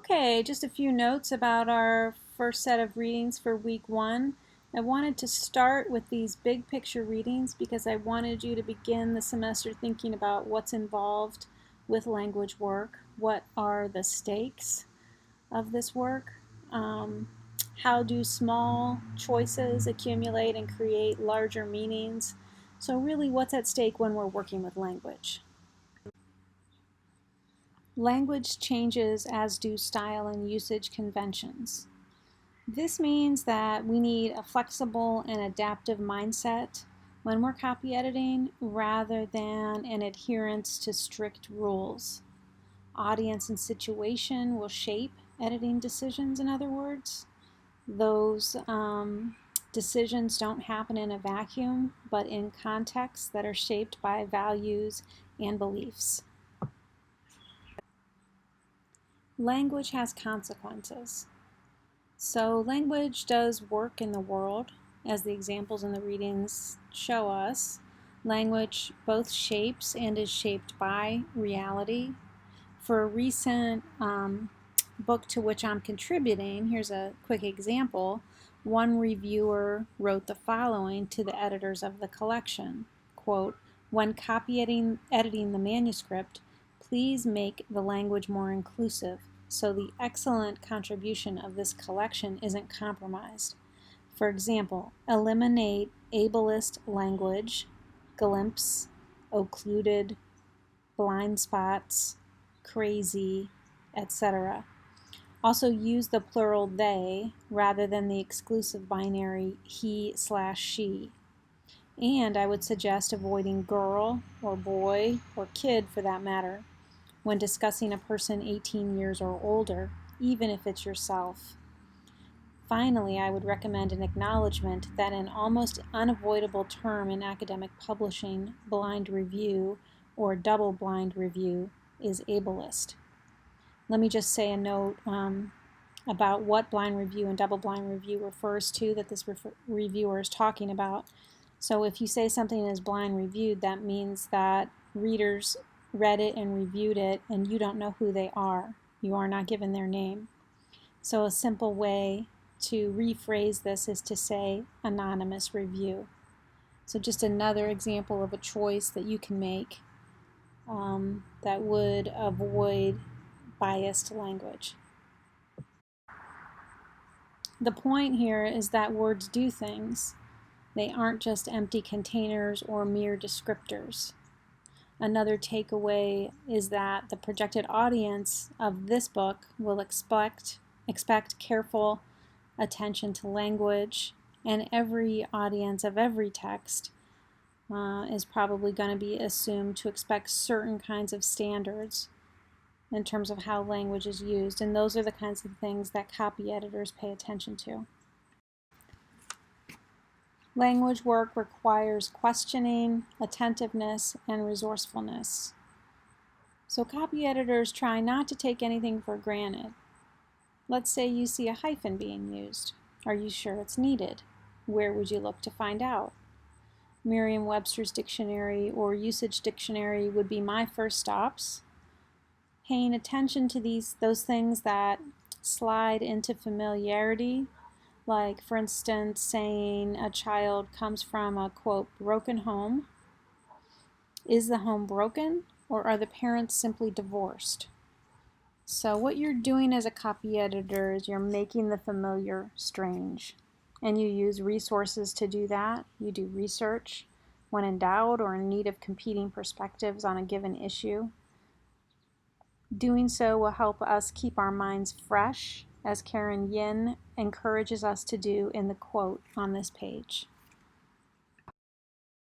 Okay, just a few notes about our first set of readings for week 1. I wanted to start with these big picture readings because I wanted you to begin the semester thinking about what's involved with language work, what are the stakes of this work, how do small choices accumulate and create larger meanings. So really, what's at stake when we're working with language? Language changes as do style and usage conventions. This means that we need a flexible and adaptive mindset when we're copy editing rather than an adherence to strict rules. Audience and situation will shape editing decisions, in other words. Those decisions don't happen in a vacuum, but in contexts that are shaped by values and beliefs. Language has consequences. So language does work in the world, as the examples in the readings show us. Language both shapes and is shaped by reality. For a recent book to which I'm contributing, here's a quick example. One reviewer wrote the following to the editors of the collection, quote, "When editing the manuscript, please make the language more inclusive so the excellent contribution of this collection isn't compromised. For example, eliminate ableist language, glimpse, occluded, blind spots, crazy, etc. Also use the plural they rather than the exclusive binary he/she. And I would suggest avoiding girl or boy or kid for that matter when discussing a person 18 years or older, even if it's yourself. Finally, I would recommend an acknowledgement that an almost unavoidable term in academic publishing, blind review, or double-blind review, is ableist. Let me just say a note about what blind review and double-blind review refers to that this reviewer is talking about. So if you say something is blind reviewed, that means that readers read it and reviewed it and you don't know who they are. You are not given their name. So a simple way to rephrase this is to say anonymous review. So just another example of a choice that you can make that would avoid biased language. The point here is that words do things. They aren't just empty containers or mere descriptors. Another takeaway is that the projected audience of this book will expect careful attention to language, and every audience of every text is probably going to be assumed to expect certain kinds of standards in terms of how language is used, and those are the kinds of things that copy editors pay attention to. Language work requires questioning, attentiveness, and resourcefulness. So copy editors try not to take anything for granted. Let's say you see a hyphen being used. Are you sure it's needed? Where would you look to find out? Merriam-Webster's dictionary or usage dictionary would be my first stops. Paying attention to those things that slide into familiarity, like for instance saying a child comes from a quote broken home. Is the home broken or are the parents simply divorced? So what you're doing as a copy editor is you're making the familiar strange, and you use resources to do that. You do research when in doubt or in need of competing perspectives on a given issue. Doing so will help us keep our minds fresh, as Karen Yin encourages us to do in the quote on this page.